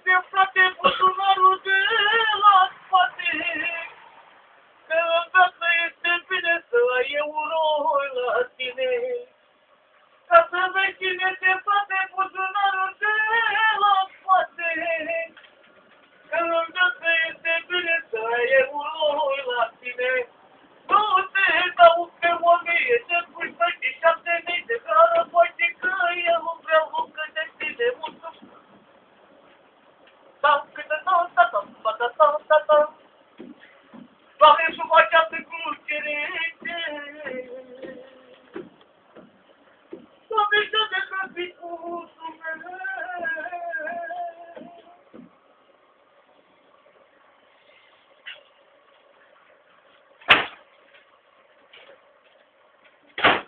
de frate buzunarul de la spate, că odată este bine să ai euroi la tine. Ca să vezi cine te frate buzunarul de la spate, că odată este bine să ai euroi la tine. Nu te dau pe 1000 de puși și 7000 de gară, poate că eu nu vreau încă de tine mulțumesc. Doamne, sub această crucere, Doamne, să te crăpi cu sumele.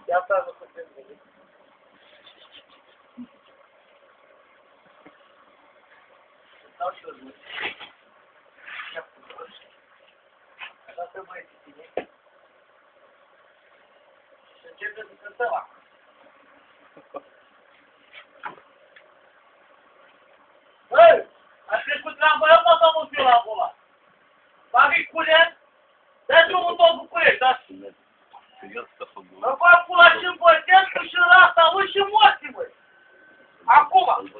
Ia asta nu putem veni. Dau și eu zi. Ia frumos. Așa trebuie să tine. Și începe să cântăm acum. Băi! Aș trecut treaba aia, poate am fiu la acolo. Bagă-i curent, dă-i drumul tot București, da? Mă fac pula și în Bălteascu și în asta, mă, și morți, măi! Acum!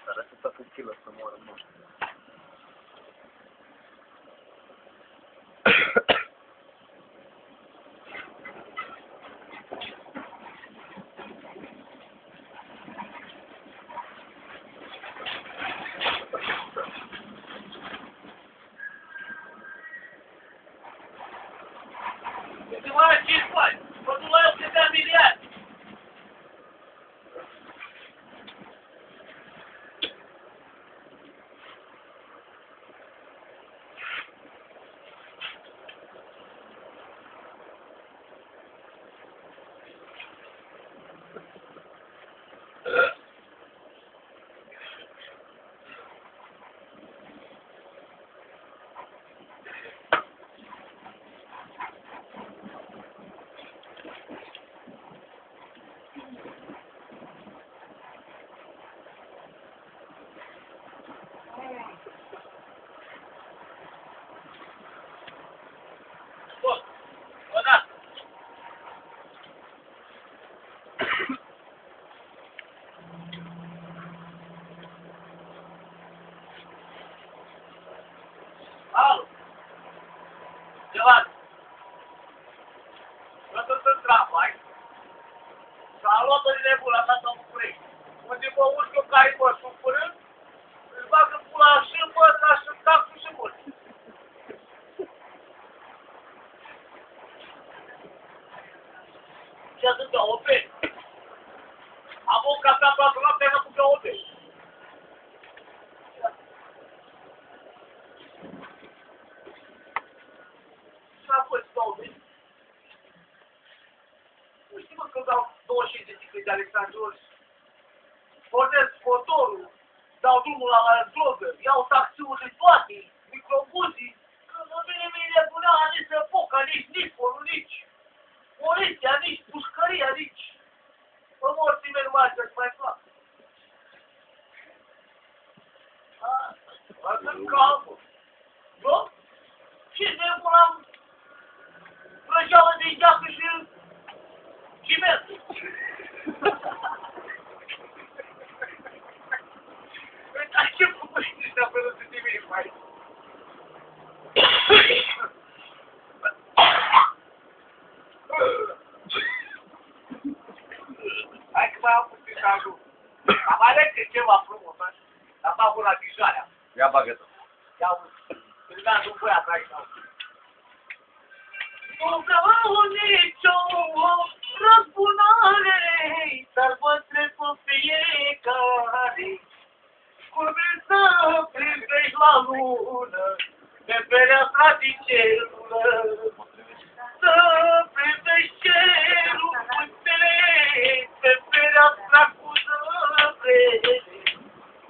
Dar asta s-a făcut să moară, mă. Uite, mă, 5 bani! Mă duc la eu să dea miliarde! Bun, odată. Alo. Gelat. Eu sunt în trapă, ai? S-a luat-o din nebula ta în București. Unde mă urc eu care mă supărând, îți bagă pula și în băța și în capul și mult. Și atât de open. Am o cafea toată noaptea, am făcut open. Și apoi stau de. Nu știi, mă, când dau 25 de sticlă de Alexandros, pornesc motorul, dau drumul la drogă, iau taxiurile toate, microbuzii, când nu vine mie nebuneala nici Foca, nici Nicorul, nici poliția, nici pușcăria, nici mă morții mei numai să-ți mai fac. Asta-mi calmă. Eu? Ce nebun am vrăjeală de geacă și cimentul. Dar ce făcut și ăștia până să te vine pe aici? Hai că mai am puțin să ajung. Am ales ceva frumos, așa. Am făcut la Tijoarea. Ia bagă-te. Ia uite. Cândva un băiat aici. Nu vreau nicio răzbunare, dar vă trebuie fiecare. Cum să privești la lună, pe fereastra din celulă. Să privești cerul cu stele, pe fereastra cu zăbrele.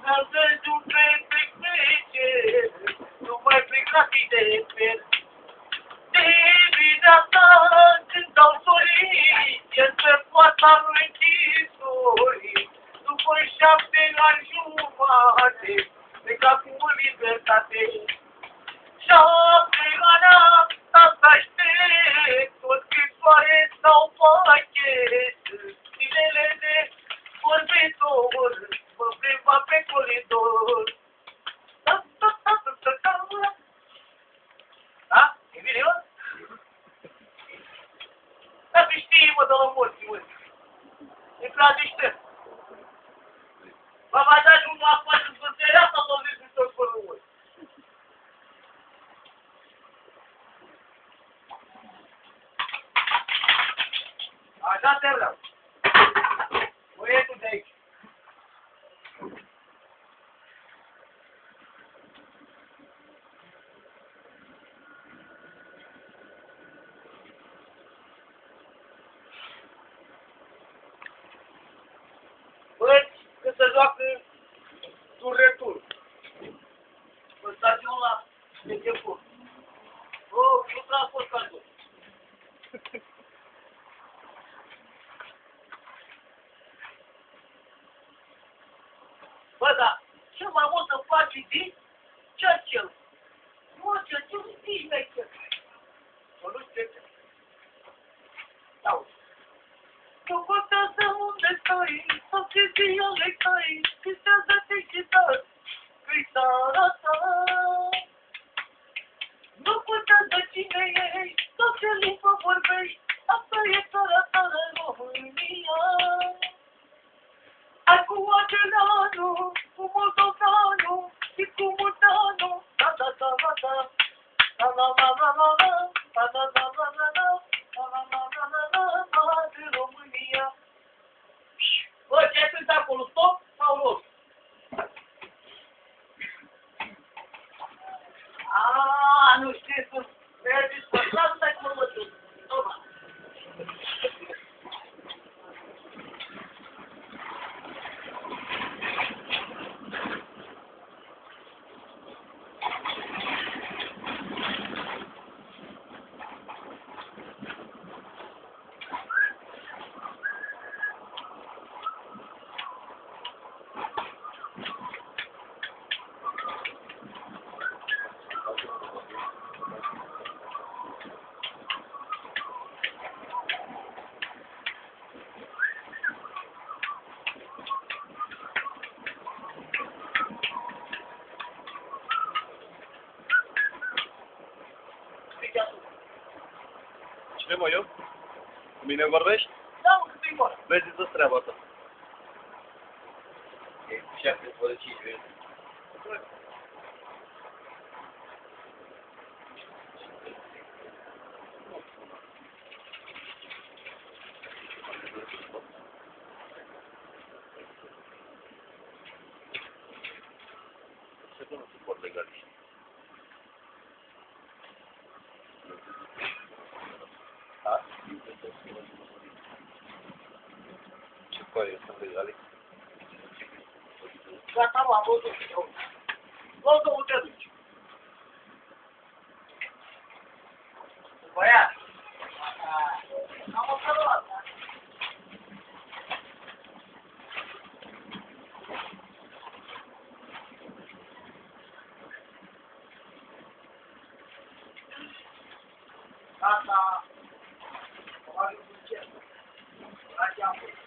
Să vezi un petec pe cer, nu mai plecați de fer. De viața când dau sorii, este poata lui închisorii, după 7 te vreau. Băietul de aici. Băi, când se joacă tur-retur. În stadion la Decepur. Nu transport cardul. Bă, da, cel mai mult îmi place din Churchill. Nu, Churchill, nici mai Churchill. Mă nu știu ce. Auzi. Tu contează unde stai, sau ce ziale stai, visează-te și dar, că-i țara ta. Nu contează cine ești, sau ce limbă vorbești, asta e țara ta, România. Ai cu Acelanu, cu Moldovanu și cu Mutanu, da, da, da, da, da, da, da, da, da, da, da, da, da, da, da, da, de România. Bă, ce ai sunt acolo, stop sau los? Aaaa, nu știu cum mergeți pe stradă, stai cu următul. Toma. Cine mă, eu? Cu mine vorbești? Da, mă, cât-i bun. Vezi, zi-ți treaba ta. E cu 7 fără 5, vezi? Se nu suport legaliști. Da? Ce pare, sunt legale? Gata, m-am văzut. Văzut unde te duci. Băiat. Am observat. Gata. Probabil cu ce? La geamul.